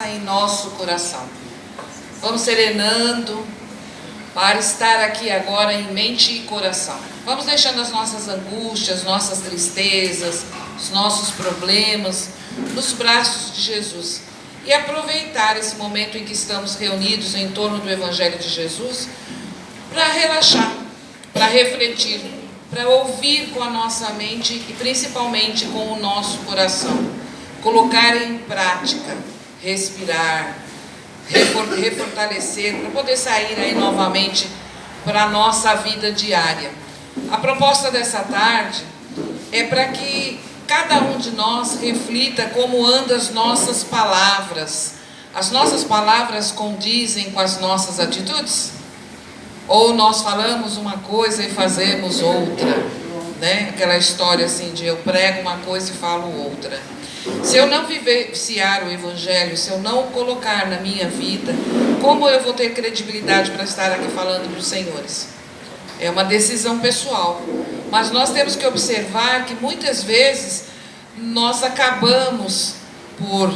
em nosso coração. Vamos serenando para estar aqui agora em mente e coração. Vamos deixando as nossas angústias, nossas tristezas, os nossos problemas nos braços de Jesus e aproveitar esse momento em que estamos reunidos em torno do Evangelho de Jesus para relaxar, para refletir, para ouvir com a nossa mente e principalmente com o nosso coração, colocar em prática, respirar, refortalecer, para poder sair aí novamente para a nossa vida diária. A proposta dessa tarde é para que cada um de nós reflita como andam as nossas palavras. As nossas palavras condizem com as nossas atitudes? Ou nós falamos uma coisa e fazemos outra, né? Aquela história assim de eu prego uma coisa e falo outra. Se eu não vivenciar o Evangelho, se eu não colocar na minha vida, como eu vou ter credibilidade para estar aqui falando para os senhores? É uma decisão pessoal, mas nós temos que observar que muitas vezes nós acabamos por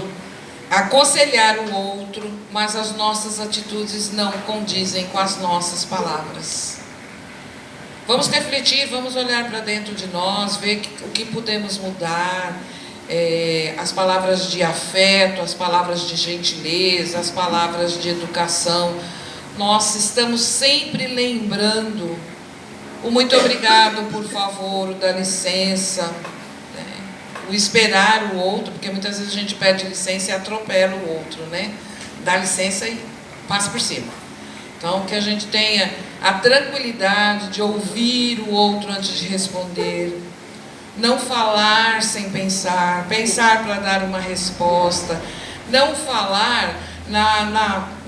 aconselhar o outro, mas as nossas atitudes não condizem com as nossas palavras. Vamos refletir, vamos olhar para dentro de nós, ver o que podemos mudar. As palavras de afeto, as palavras de gentileza, as palavras de educação. Nós estamos sempre lembrando o muito obrigado, por favor, o dá licença, né? O esperar o outro, porque muitas vezes a gente pede licença e atropela o outro, né? Dá licença e passa por cima. Então, que a gente tenha a tranquilidade de ouvir o outro antes de responder. Não falar sem pensar, pensar para dar uma resposta, não falar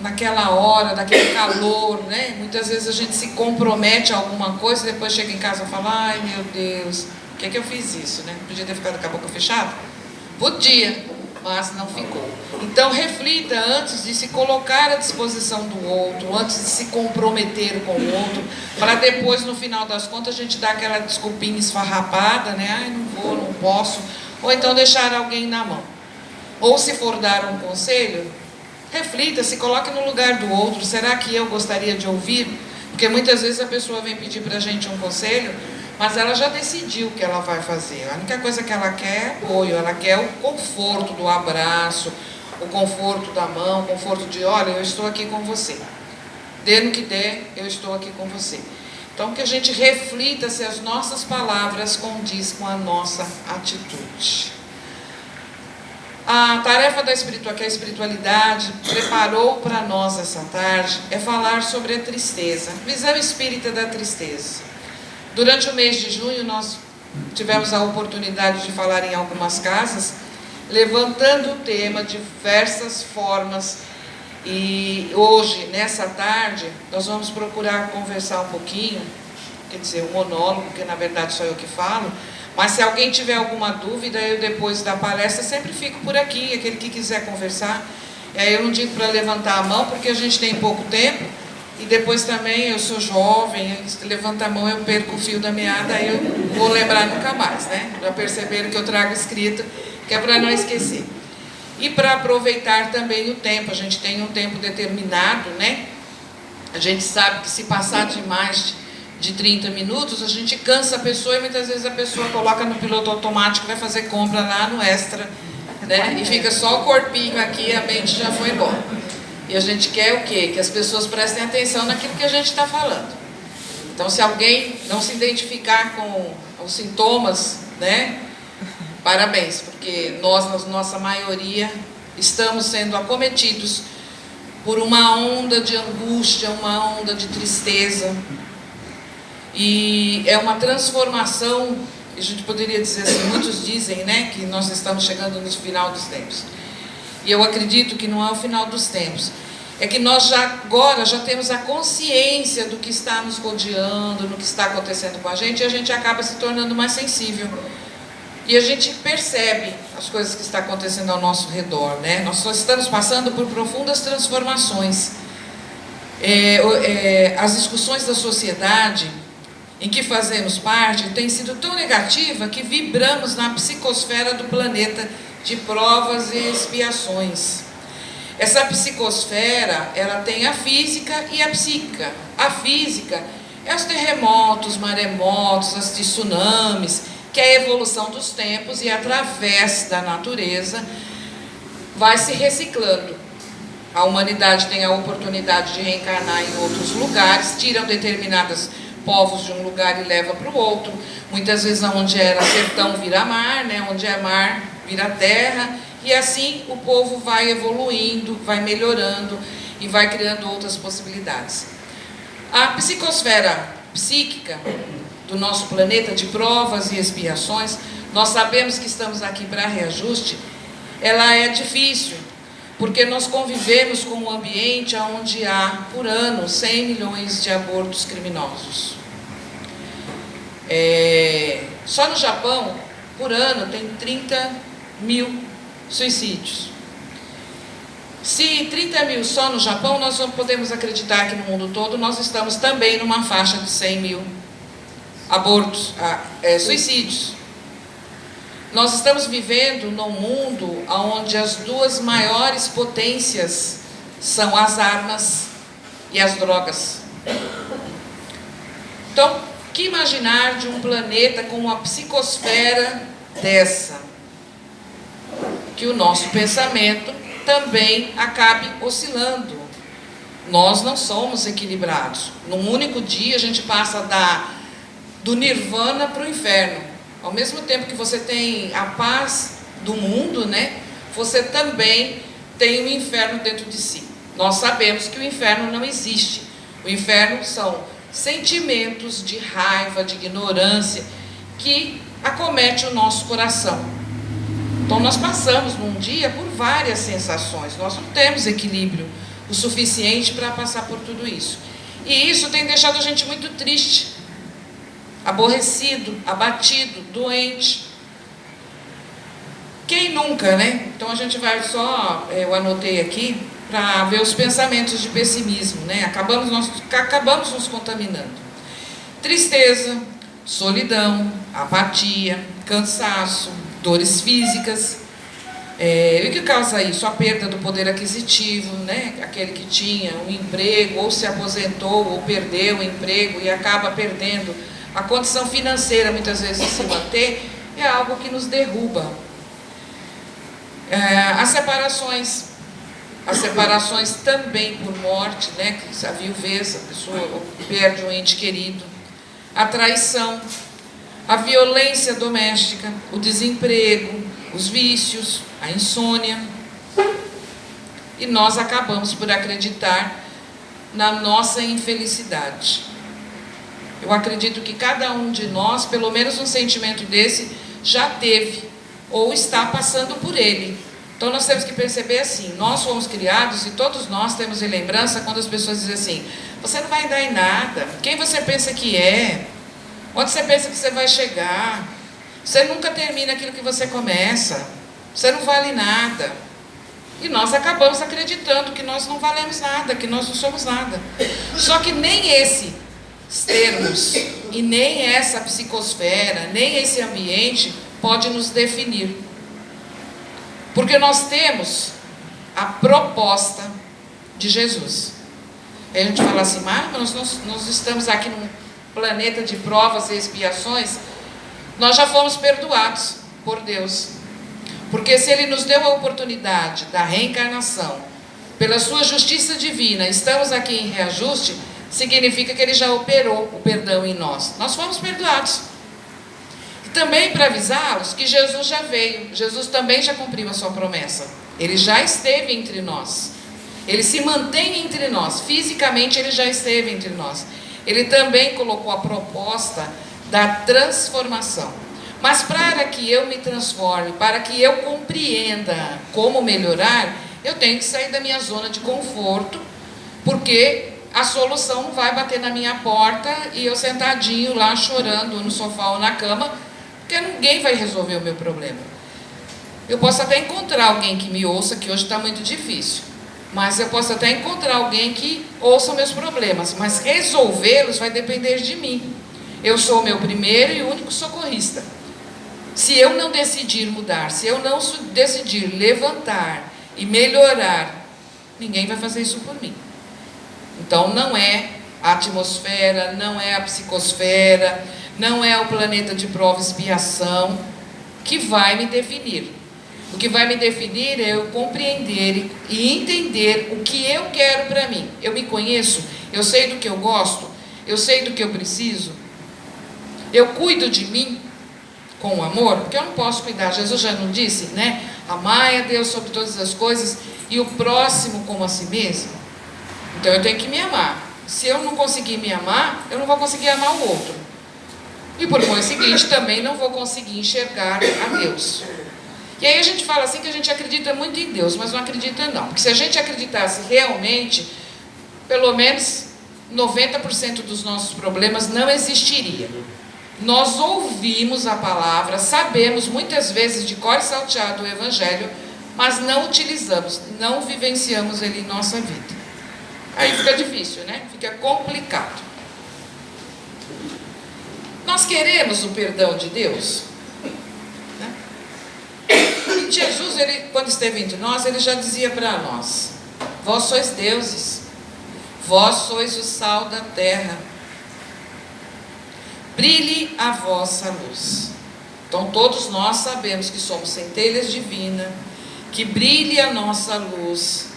naquela hora, daquele calor, né? Muitas vezes a gente se compromete a alguma coisa e depois chega em casa e fala, ai meu Deus, por que eu fiz isso, né? Podia ter ficado com a boca fechada? Podia, mas não ficou. Então reflita antes de se colocar à disposição do outro, antes de se comprometer com o outro, para depois no final das contas a gente dar aquela desculpinha esfarrapada, né? Ai, não vou, não posso, ou então deixar alguém na mão. Ou se for dar um conselho, reflita, se coloque no lugar do outro. Será que eu gostaria de ouvir? Porque muitas vezes a pessoa vem pedir para a gente um conselho, mas ela já decidiu o que ela vai fazer. A única coisa que ela quer é apoio, ela quer o conforto do abraço, o conforto da mão, o conforto de, olha, eu estou aqui com você. Dê no que der, eu estou aqui com você. Então que a gente reflita se as nossas palavras condizem com a nossa atitude. A tarefa que a espiritualidade preparou para nós essa tarde é falar sobre a tristeza, visão espírita da tristeza. Durante o mês de junho nós tivemos a oportunidade de falar em algumas casas, levantando o tema de diversas formas. E hoje, nessa tarde, nós vamos procurar conversar um pouquinho, quer dizer, um monólogo, porque na verdade sou eu que falo, mas se alguém tiver alguma dúvida, eu depois da palestra sempre fico por aqui, aquele que quiser conversar. Eu não digo para levantar a mão, porque a gente tem pouco tempo, e depois também eu sou jovem, levanta a mão, eu perco o fio da meada, aí eu vou lembrar nunca mais, né? Já perceberam que eu trago escrito, que é para não esquecer. E para aproveitar também o tempo, a gente tem um tempo determinado, né? A gente sabe que se passar de mais de 30 minutos, a gente cansa a pessoa e muitas vezes a pessoa coloca no piloto automático, vai fazer compra lá no extra, né? E fica só o corpinho aqui e a mente já foi embora. E a gente quer o quê? Que as pessoas prestem atenção naquilo que a gente está falando. Então, se alguém não se identificar com os sintomas, né? Parabéns, porque nós, na nossa maioria, estamos sendo acometidos por uma onda de angústia, uma onda de tristeza. E é uma transformação, a gente poderia dizer assim, muitos dizem, né? Que nós estamos chegando no final dos tempos. E eu acredito que não é o final dos tempos. É que nós agora já temos a consciência do que está nos rodeando, do que está acontecendo com a gente, e a gente acaba se tornando mais sensível. E a gente percebe as coisas que estão acontecendo ao nosso redor, né? Nós só estamos passando por profundas transformações. As discussões da sociedade em que fazemos parte tem sido tão negativa que vibramos na psicosfera do planeta de provas e expiações. Essa psicosfera, ela tem a física e a psíquica. A física é os terremotos, maremotos, os tsunamis, que é a evolução dos tempos e através da natureza vai se reciclando. A humanidade tem a oportunidade de reencarnar em outros lugares, tiram determinados povos de um lugar e leva para o outro. Muitas vezes onde era sertão vira mar, né? Onde é mar vira terra. E assim o povo vai evoluindo, vai melhorando e vai criando outras possibilidades. A psicosfera psíquica do nosso planeta, de provas e expiações, nós sabemos que estamos aqui para reajuste, ela é difícil, porque nós convivemos com um ambiente onde há, por ano, 100 milhões de abortos criminosos. Só no Japão, por ano, tem 30 mil suicídios. Se 30 mil só no Japão, nós não podemos acreditar que no mundo todo nós estamos também numa faixa de 100 mil abortos, suicídios. Nós estamos vivendo num mundo onde as duas maiores potências são as armas e as drogas. Então, que imaginar de um planeta com uma psicosfera dessa? Que o nosso pensamento também acabe oscilando. Nós não somos equilibrados. Num único dia a gente passa do nirvana para o inferno. Ao mesmo tempo que você tem a paz do mundo, né, você também tem o inferno dentro de si. Nós sabemos que o inferno não existe. O inferno são sentimentos de raiva, de ignorância, que acomete o nosso coração. Então nós passamos num dia por várias sensações. Nós não temos equilíbrio o suficiente para passar por tudo isso. E isso tem deixado a gente muito triste, aborrecido, abatido, doente. Quem nunca, né? Então a gente vai só, eu anotei aqui, para ver os pensamentos de pessimismo, né? Acabamos nos contaminando. Tristeza, solidão, apatia, cansaço, dores físicas. E o que causa isso? A perda do poder aquisitivo, né? Aquele que tinha um emprego, ou se aposentou, ou perdeu o emprego e acaba perdendo a condição financeira, muitas vezes, de se manter, é algo que nos derruba. As separações também por morte, né? A viuvez, a pessoa perde um ente querido. A traição, a violência doméstica, o desemprego, os vícios, a insônia. E nós acabamos por acreditar na nossa infelicidade. Eu acredito que cada um de nós, pelo menos um sentimento desse, já teve ou está passando por ele. Então nós temos que perceber assim, nós fomos criados e todos nós temos em lembrança quando as pessoas dizem assim: você não vai dar em nada, quem você pensa que é? Onde você pensa que você vai chegar? Você nunca termina aquilo que você começa, você não vale nada. E nós acabamos acreditando que nós não valemos nada, que nós não somos nada. Só que nem esses termos e nem essa psicosfera, nem esse ambiente pode nos definir. Porque nós temos a proposta de Jesus. Aí a gente fala assim: mas nós estamos aqui num planeta de provas e expiações. Nós já fomos perdoados por Deus. Porque se Ele nos deu a oportunidade da reencarnação, pela sua justiça divina, estamos aqui em reajuste, significa que Ele já operou o perdão em nós. Nós fomos perdoados. Também para avisá-los que Jesus já veio, Jesus também já cumpriu a sua promessa. Ele já esteve entre nós. Ele se mantém entre nós. Fisicamente Ele já esteve entre nós. Ele também colocou a proposta da transformação. Mas para que eu me transforme, para que eu compreenda como melhorar, eu tenho que sair da minha zona de conforto, porque a solução não vai bater na minha porta e eu sentadinho lá chorando no sofá ou na cama, porque ninguém vai resolver o meu problema. Eu posso até encontrar alguém que me ouça, que hoje está muito difícil, mas eu posso até encontrar alguém que ouça meus problemas, mas resolvê-los vai depender de mim. Eu sou o meu primeiro e único socorrista. Se eu não decidir mudar, se eu não decidir levantar e melhorar Ninguém vai fazer isso por mim. Então não é a atmosfera, não é a psicosfera, não é o planeta de prova e expiação que vai me definir. O que vai me definir é eu compreender e entender o que eu quero para mim. Eu me conheço, eu sei do que eu gosto, eu sei do que eu preciso. Eu cuido de mim com amor, porque eu não posso cuidar. Jesus já não disse, né? Amai a Deus sobre todas as coisas e o próximo como a si mesmo. Então eu tenho que me amar. Se eu não conseguir me amar, eu não vou conseguir amar o outro. E por conseguinte, também não vou conseguir enxergar a Deus. E aí a gente fala assim que a gente acredita muito em Deus, mas não acredita não. Porque se a gente acreditasse realmente, pelo menos 90% dos nossos problemas não existiria. Nós ouvimos a palavra, sabemos muitas vezes de cor e salteado o Evangelho, mas não utilizamos, não vivenciamos ele em nossa vida. Aí fica difícil, né? Fica complicado. Nós queremos o perdão de Deus? Né? E Jesus, ele, quando esteve entre nós, ele já dizia para nós: vós sois deuses, vós sois o sal da terra, brilhe a vossa luz. Então todos nós sabemos que somos centelhas divinas, que brilhe a nossa luz,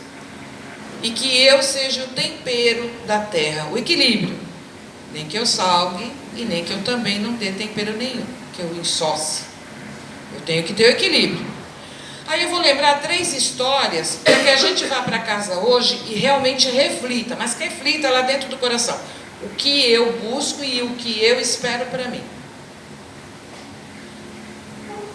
e que eu seja o tempero da terra, o equilíbrio. Nem que eu salgue e nem que eu também não dê tempero nenhum, que eu ensoce. Eu tenho que ter o equilíbrio. Aí eu vou lembrar 3 histórias para que a gente vá para casa hoje e realmente reflita, mas reflita lá dentro do coração. O que eu busco e o que eu espero para mim.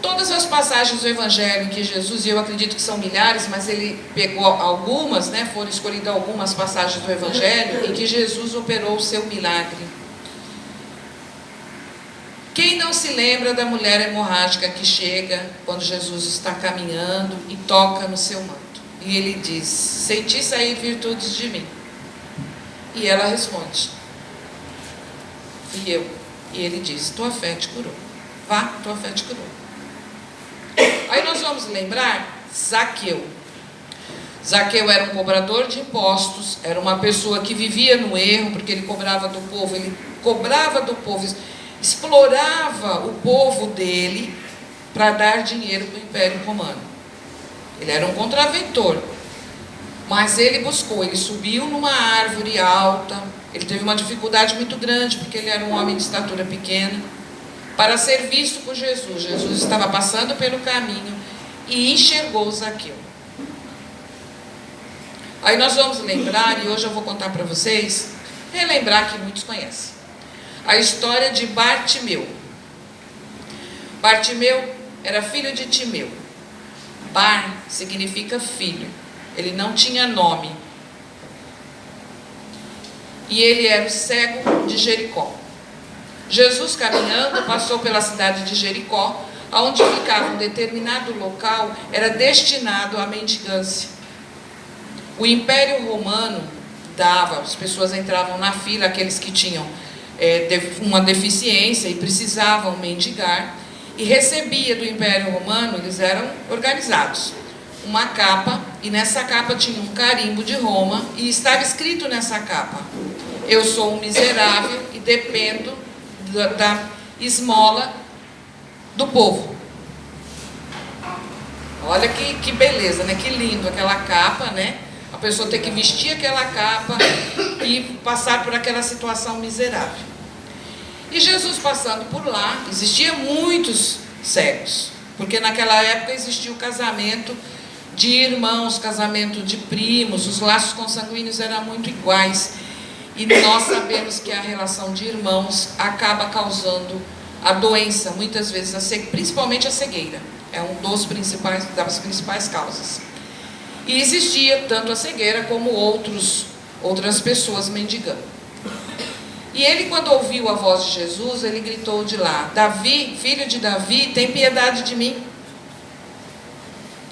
Todas as passagens do Evangelho que Jesus, e eu acredito que são milhares, mas ele pegou algumas, né, foram escolhidas algumas passagens do Evangelho em que Jesus operou o seu milagre. Quem não se lembra da mulher hemorrágica que chega quando Jesus está caminhando e toca no seu manto? E ele diz: senti sair virtudes de mim. E ela responde: fui eu. E ele diz: tua fé te curou. Vá, tua fé te curou. Aí nós vamos lembrar Zaqueu. Zaqueu era um cobrador de impostos, era uma pessoa que vivia no erro, porque ele cobrava do povo, explorava o povo dele para dar dinheiro para o Império Romano. Ele era um contraventor, mas ele subiu numa árvore alta, ele teve uma dificuldade muito grande, porque ele era um homem de estatura pequena, para ser visto por Jesus. Jesus estava passando pelo caminho e enxergou Zaqueu. Aí nós vamos lembrar, e hoje eu vou contar para vocês, relembrar que muitos conhecem, a história de Bartimeu. Bartimeu era filho de Timeu. Bar significa filho. Ele não tinha nome. E ele era o cego de Jericó. Jesus, caminhando, passou pela cidade de Jericó, onde ficava um determinado local, era destinado à mendigância. O Império Romano dava, as pessoas entravam na fila, aqueles que tinham uma deficiência e precisavam mendigar, e recebia do Império Romano, eles eram organizados, uma capa, e nessa capa tinha um carimbo de Roma, e estava escrito nessa capa: eu sou um miserável e dependo da esmola do povo. Olha que beleza, né? Que lindo aquela capa, né? A pessoa ter que vestir aquela capa e passar por aquela situação miserável. E Jesus passando por lá, existiam muitos cegos, porque naquela época existia o casamento de irmãos, casamento de primos, os laços consanguíneos eram muito iguais. E nós sabemos que a relação de irmãos acaba causando a doença, muitas vezes, principalmente a cegueira. É das principais causas. E existia tanto a cegueira como outras pessoas mendigando. E ele, quando ouviu a voz de Jesus, ele gritou de lá: Davi, filho de Davi, tem piedade de mim.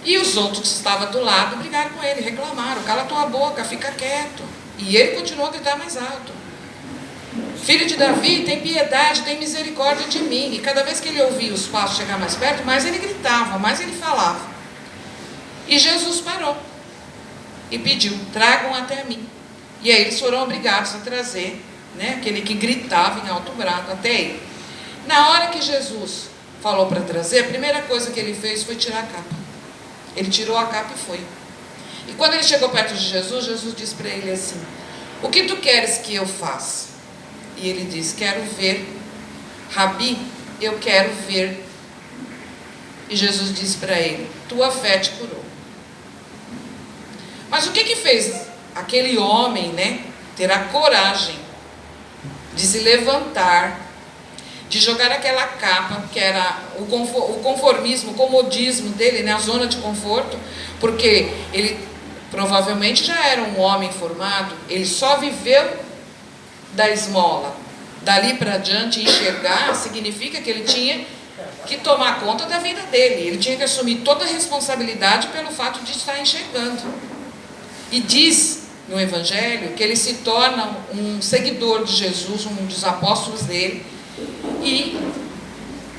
E os outros que estavam do lado brigaram com ele, reclamaram: cala tua boca, fica quieto. E ele continuou a gritar mais alto: filho de Davi, tem piedade, tem misericórdia de mim. E cada vez que ele ouvia os passos chegar mais perto, mais ele gritava, mais ele falava. E Jesus parou. e pediu: tragam até mim. E aí eles foram obrigados a trazer, né, aquele que gritava em alto brado até ele. Na hora que Jesus falou para trazer, a primeira coisa que ele fez foi tirar a capa. Ele tirou a capa e foi. E quando ele chegou perto de Jesus, Jesus disse para ele assim: o que tu queres que eu faça? E ele disse: quero ver. Rabi, eu quero ver. E Jesus disse para ele: tua fé te curou. Mas o que fez aquele homem, né, ter a coragem de se levantar, de jogar aquela capa, que era o conformismo, o comodismo dele, né, a zona de conforto, porque ele provavelmente já era um homem formado, ele só viveu da esmola. Dali para diante, enxergar significa que ele tinha que tomar conta da vida dele, ele tinha que assumir toda a responsabilidade pelo fato de estar enxergando. E diz no Evangelho que ele se torna um seguidor de Jesus, um dos apóstolos dele, e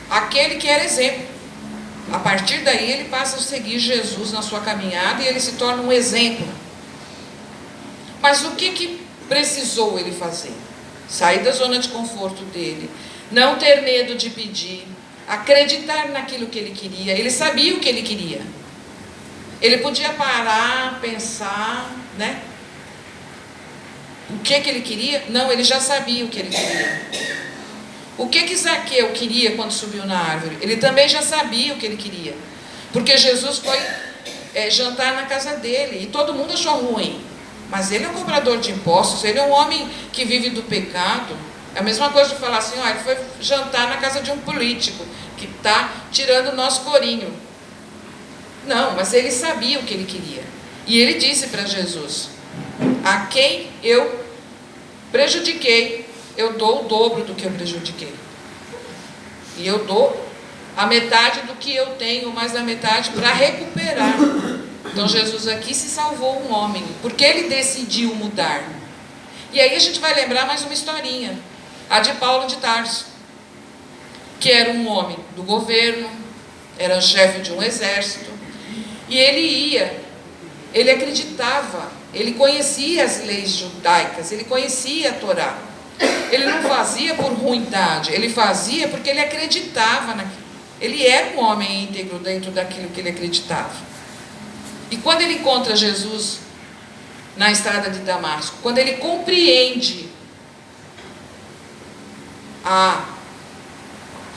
aquele que era exemplo. A partir daí ele passa a seguir Jesus na sua caminhada e ele se torna um exemplo. Mas o que precisou ele fazer? Sair da zona de conforto dele, não ter medo de pedir, acreditar naquilo que ele queria. Ele sabia o que ele queria. Ele podia parar, pensar, né? O que ele queria? Não, ele já sabia o que ele queria. O que Zaqueu queria quando subiu na árvore? Ele também já sabia o que ele queria. Porque Jesus foi jantar na casa dele e todo mundo achou ruim. Mas ele é um cobrador de impostos, ele é um homem que vive do pecado. É a mesma coisa de falar assim: ó, ele foi jantar na casa de um político que está tirando o nosso corinho. Não, mas ele sabia o que ele queria. E ele disse para Jesus: a quem eu prejudiquei, eu dou o dobro do que eu prejudiquei. E eu dou a metade do que eu tenho, mais da metade, para recuperar. Então Jesus aqui se salvou um homem, porque ele decidiu mudar. E aí a gente vai lembrar mais uma historinha, a de Paulo de Tarso, que era um homem do governo, era chefe de um exército, e ele acreditava, ele conhecia as leis judaicas, ele conhecia a Torá. Ele não fazia por ruindade, ele fazia porque ele acreditava naquilo. Ele era um homem íntegro dentro daquilo que ele acreditava. E quando ele encontra Jesus na estrada de Damasco, quando ele compreende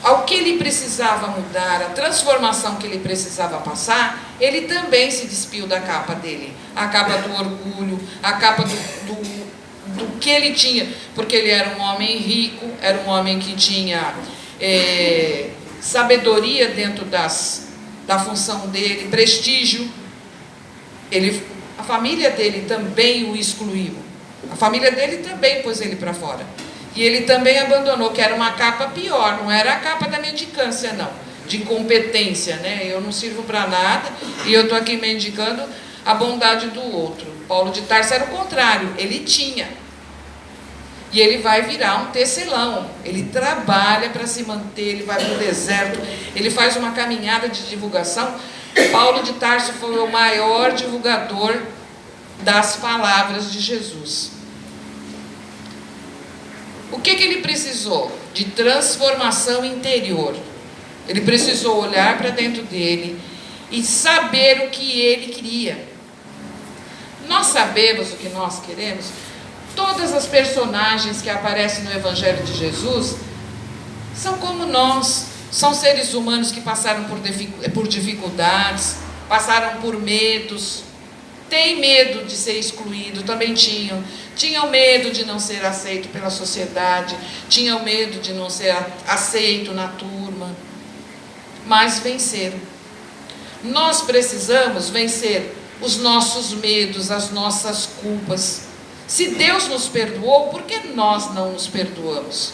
ao que ele precisava mudar, a transformação que ele precisava passar, ele também se despiu da capa dele, a capa do orgulho, a capa do que ele tinha, porque ele era um homem rico, era um homem que tinha sabedoria dentro da função dele, prestígio. A família dele também o excluiu, a família dele também pôs ele para fora. E ele também abandonou, que era uma capa pior, não era a capa da mendicância, não, de incompetência, né? Eu não sirvo para nada e eu estou aqui mendicando a bondade do outro. Paulo de Tarso era o contrário, ele tinha. E ele vai virar um tecelão, ele trabalha para se manter, ele vai para o deserto, ele faz uma caminhada de divulgação. Paulo de Tarso foi o maior divulgador das palavras de Jesus. O que ele precisou? De transformação interior. Ele precisou olhar para dentro dele e saber o que ele queria. Nós sabemos o que nós queremos. Todas as personagens que aparecem no Evangelho de Jesus são como nós. São seres humanos que passaram por dificuldades, passaram por medos. Tem medo de ser excluído, também tinham. Tinham medo de não ser aceito pela sociedade, tinham medo de não ser aceito na turma, mas venceram. Nós precisamos vencer os nossos medos, as nossas culpas. Se Deus nos perdoou, por que nós não nos perdoamos?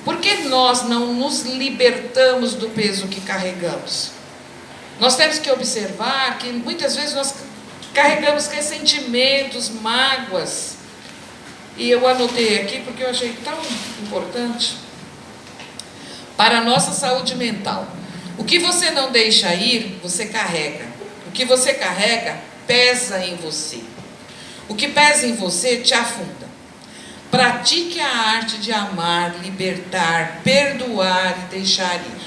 Por que nós não nos libertamos do peso que carregamos? Nós temos que observar que muitas vezes nós carregamos ressentimentos, mágoas. E eu anotei aqui porque eu achei tão importante. Para a nossa saúde mental. O que você não deixa ir, você carrega. O que você carrega, pesa em você. O que pesa em você te afunda. Pratique a arte de amar, libertar, perdoar e deixar ir.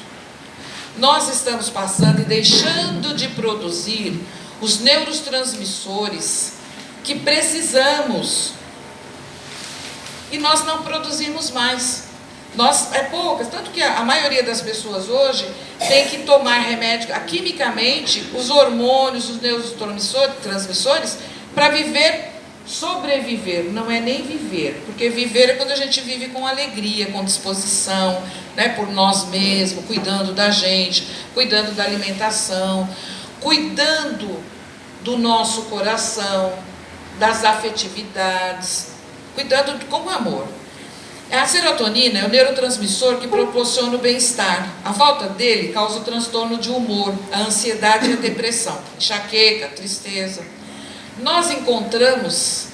Nós estamos passando e deixando de produzir os neurotransmissores que precisamos. E nós não produzimos mais. É poucas, tanto que a maioria das pessoas hoje tem que tomar remédio, quimicamente, os hormônios, os neurotransmissores, para viver, sobreviver, não é nem viver, porque viver é quando a gente vive com alegria, com disposição, né, por nós mesmos, cuidando da gente, cuidando da alimentação, cuidando do nosso coração, das afetividades, cuidando com amor. A serotonina é o neurotransmissor que proporciona o bem-estar. A falta dele causa o transtorno de humor, a ansiedade e a depressão, enxaqueca, tristeza. Nós encontramos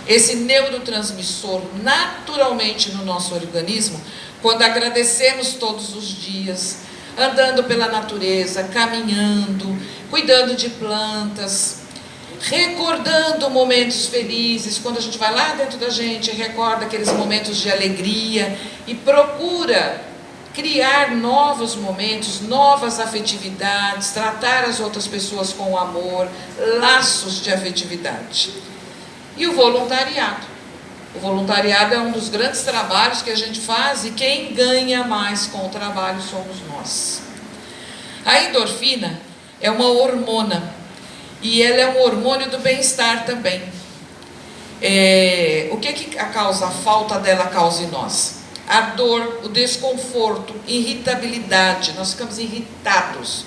esse neurotransmissor naturalmente no nosso organismo quando agradecemos todos os dias, andando pela natureza, caminhando, cuidando de plantas, recordando momentos felizes. Quando a gente vai lá dentro da gente, recorda aqueles momentos de alegria e procura criar novos momentos, novas afetividades, tratar as outras pessoas com amor, laços de afetividade. E o voluntariado. O voluntariado é um dos grandes trabalhos que a gente faz e quem ganha mais com o trabalho somos nós. A endorfina é uma hormona. E ela é um hormônio do bem-estar também. O que a falta dela causa em nós? A dor, o desconforto, irritabilidade. Nós ficamos irritados.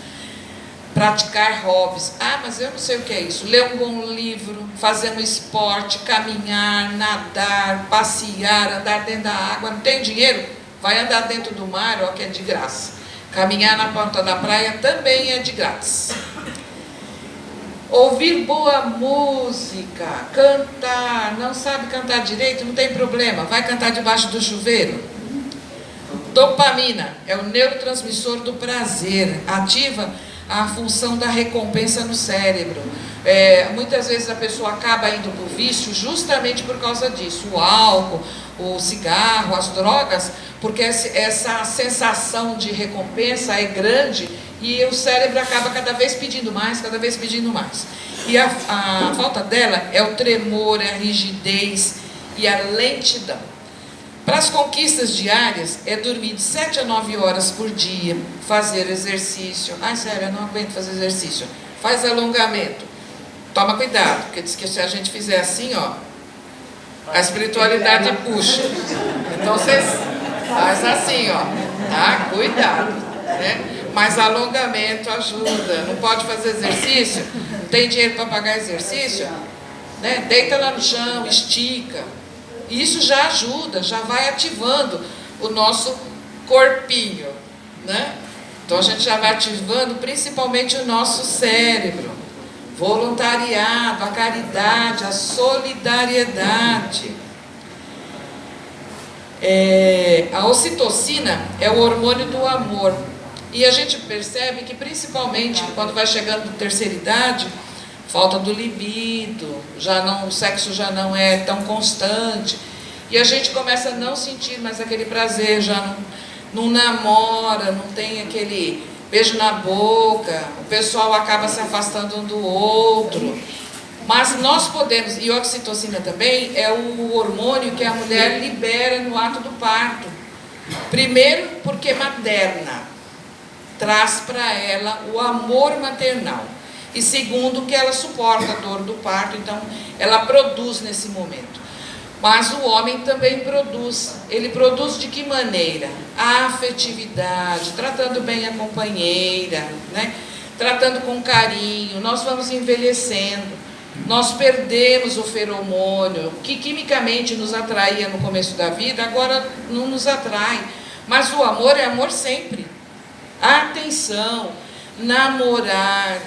Praticar hobbies. Mas eu não sei o que é isso. Ler um bom livro, fazer um esporte, caminhar, nadar, passear, andar dentro da água. Não tem dinheiro? Vai andar dentro do mar, ó, que é de graça. Caminhar na ponta da praia também é de grátis. Ouvir boa música, cantar, não sabe cantar direito, não tem problema, vai cantar debaixo do chuveiro. Dopamina é o neurotransmissor do prazer, ativa a função da recompensa no cérebro. Muitas vezes a pessoa acaba indo para o vício justamente por causa disso, o álcool, o cigarro, as drogas, porque essa sensação de recompensa é grande e o cérebro acaba cada vez pedindo mais, cada vez pedindo mais. E a falta dela é o tremor, a rigidez e a lentidão. Para as conquistas diárias, é dormir de 7 a 9 horas por dia, fazer exercício. Sério, eu não aguento fazer exercício. Faz alongamento. Toma cuidado, porque diz que se a gente fizer assim, ó, a espiritualidade puxa. Então vocês faz assim, ó, tá? Cuidado, né? Mas alongamento ajuda. Não pode fazer exercício, não tem dinheiro para pagar exercício, né? Deita lá no chão, estica. Isso já ajuda, já vai ativando o nosso corpinho, né? Então a gente já vai ativando principalmente o nosso cérebro. Voluntariado, a caridade, a solidariedade. A ocitocina é o hormônio do amor. E a gente percebe que principalmente quando vai chegando na terceira idade, falta do libido, o sexo já não é tão constante. E a gente começa a não sentir mais aquele prazer, já não namora, não tem aquele beijo na boca, o pessoal acaba se afastando um do outro. Mas nós podemos, e a oxitocina também é o hormônio que a mulher libera no ato do parto. Primeiro, porque materna, traz para ela o amor maternal. E segundo, que ela suporta a dor do parto, então ela produz nesse momento. Mas o homem também produz. Ele produz de que maneira? A afetividade, tratando bem a companheira, né? Tratando com carinho. Nós vamos envelhecendo, nós perdemos o feromônio, que quimicamente nos atraía no começo da vida, agora não nos atrai. Mas o amor é amor sempre. Atenção, namorar,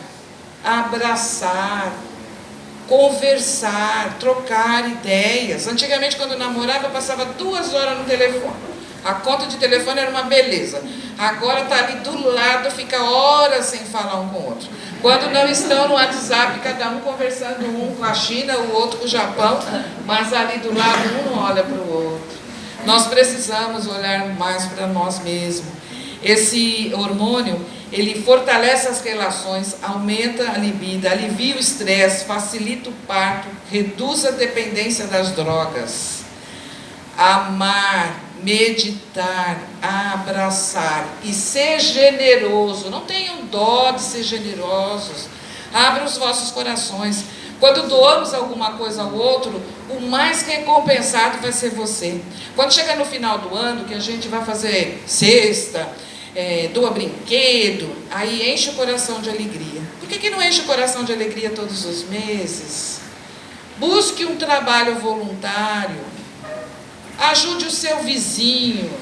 abraçar, conversar, trocar ideias. Antigamente, quando eu namorava, eu passava 2 horas no telefone. A conta de telefone era uma beleza. Agora está ali do lado, fica horas sem falar um com o outro. Quando não estão no WhatsApp, cada um conversando, um com a China, o outro com o Japão, mas ali do lado um não olha para o outro. Nós precisamos olhar mais para nós mesmos. Esse hormônio, ele fortalece as relações, aumenta a libido, alivia o estresse, facilita o parto, reduz a dependência das drogas. Amar, meditar, abraçar e ser generoso. Não tenham dó de ser generosos. Abra os vossos corações. Quando doamos alguma coisa ao outro, o mais recompensado vai ser você. Quando chega no final do ano, que a gente vai fazer cesta, doa brinquedo, aí enche o coração de alegria. Por que não enche o coração de alegria todos os meses? Busque um trabalho voluntário. Ajude o seu vizinho.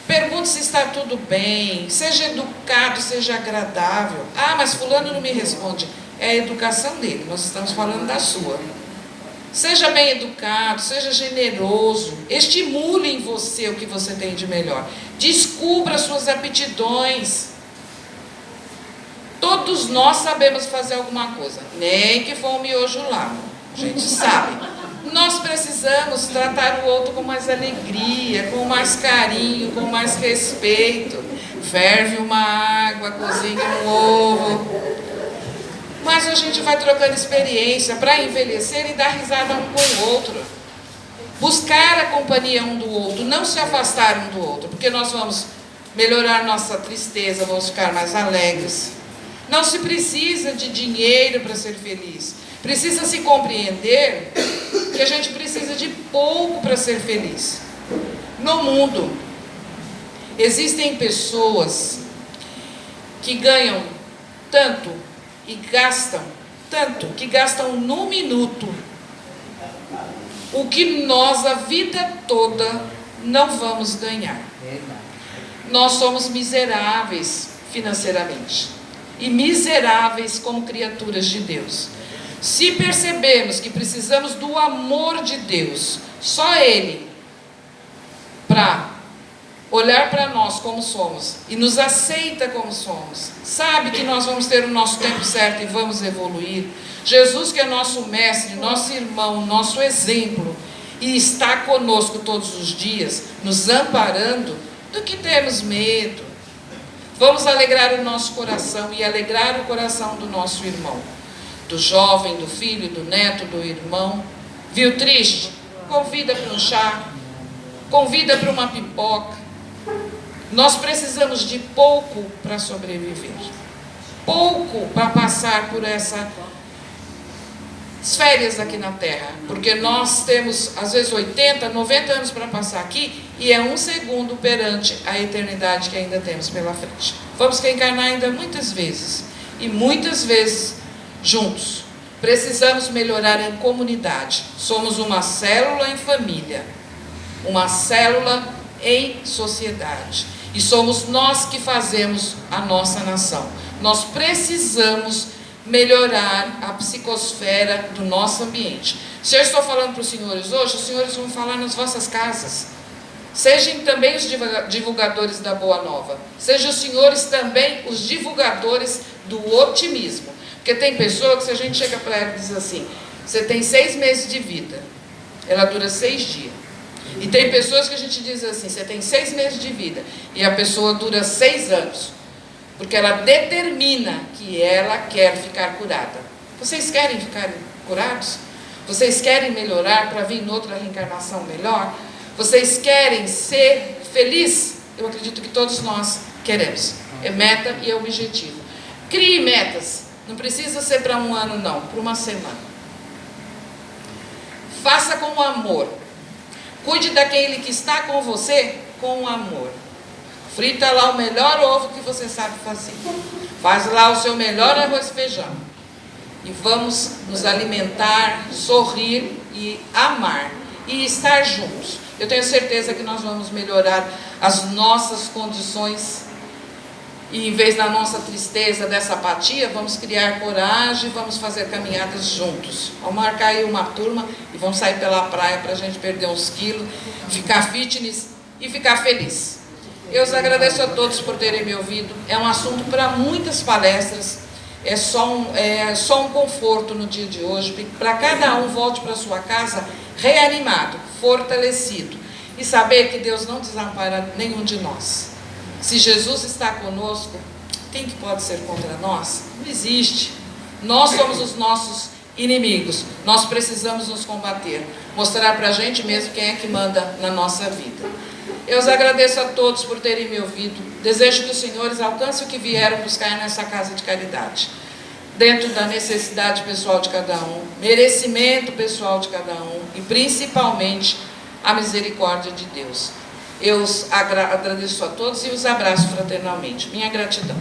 Pergunte se está tudo bem. Seja educado, seja agradável. Ah, mas fulano não me responde. É a educação dele, nós estamos falando da sua. Seja bem educado, seja generoso. Estimule em você o que você tem de melhor. Descubra suas aptidões. Todos nós sabemos fazer alguma coisa. Nem que for um miojo lá. A gente sabe. Nós precisamos tratar o outro com mais alegria, com mais carinho, com mais respeito. Ferve uma água, cozinha um ovo. Mas a gente vai trocando experiência para envelhecer e dar risada um com o outro. Buscar a companhia um do outro, não se afastar um do outro, porque nós vamos melhorar nossa tristeza, vamos ficar mais alegres. Não se precisa de dinheiro para ser feliz. Precisa se compreender que a gente precisa de pouco para ser feliz. No mundo, existem pessoas que ganham tanto e gastam tanto, que gastam no minuto o que nós a vida toda não vamos ganhar. Nós somos miseráveis financeiramente e miseráveis como criaturas de Deus. Se percebemos que precisamos do amor de Deus, só Ele, para olhar para nós como somos e nos aceita como somos, sabe que nós vamos ter o nosso tempo certo e vamos evoluir. Jesus, que é nosso mestre, nosso irmão, nosso exemplo, e está conosco todos os dias, nos amparando, do que temos medo. Vamos alegrar o nosso coração e alegrar o coração do nosso irmão, do jovem, do filho, do neto, do irmão. Viu triste? Convida para um chá, convida para uma pipoca. Nós precisamos de pouco para sobreviver, pouco para passar por essas férias aqui na Terra, porque nós temos às vezes 80, 90 anos para passar aqui e é um segundo perante a eternidade que ainda temos pela frente. Vamos reencarnar ainda muitas vezes e muitas vezes juntos. Precisamos melhorar em comunidade. Somos uma célula em família, uma célula em sociedade. E somos nós que fazemos a nossa nação. Nós precisamos melhorar a psicosfera do nosso ambiente. Se eu estou falando para os senhores hoje, os senhores vão falar nas vossas casas. Sejam também os divulgadores da Boa Nova. Sejam os senhores também os divulgadores do otimismo. Porque tem pessoa que se a gente chega para ela e diz assim, você tem 6 meses de vida, ela dura 6 dias. E tem pessoas que a gente diz assim, você tem 6 meses de vida, e a pessoa dura 6 anos. Porque ela determina que ela quer ficar curada. Vocês querem ficar curados? Vocês querem melhorar para vir em outra reencarnação melhor? Vocês querem ser felizes? Eu acredito que todos nós queremos. É meta e é objetivo. Crie metas. Não precisa ser para um ano não, para uma semana. Faça com amor. Cuide daquele que está com você com amor. Frita lá o melhor ovo que você sabe fazer. Faz lá o seu melhor arroz e feijão. E vamos nos alimentar, sorrir e amar. E estar juntos. Eu tenho certeza que nós vamos melhorar as nossas condições. E em vez da nossa tristeza, dessa apatia, vamos criar coragem, vamos fazer caminhadas juntos. Vamos marcar aí uma turma e vamos sair pela praia para a gente perder uns quilos, ficar fitness e ficar feliz. Eu os agradeço a todos por terem me ouvido. É um assunto para muitas palestras. é só um conforto no dia de hoje, para cada um volte para sua casa reanimado, fortalecido, e saber que Deus não desampara nenhum de nós. Se Jesus está conosco, quem que pode ser contra nós? Não existe. Nós somos os nossos inimigos, nós precisamos nos combater, mostrar para a gente mesmo quem é que manda na nossa vida. Eu os agradeço a todos por terem me ouvido, desejo que os senhores alcancem o que vieram buscar nessa casa de caridade, dentro da necessidade pessoal de cada um, merecimento pessoal de cada um e principalmente a misericórdia de Deus. Eu os agradeço a todos e os abraço fraternalmente. Minha gratidão.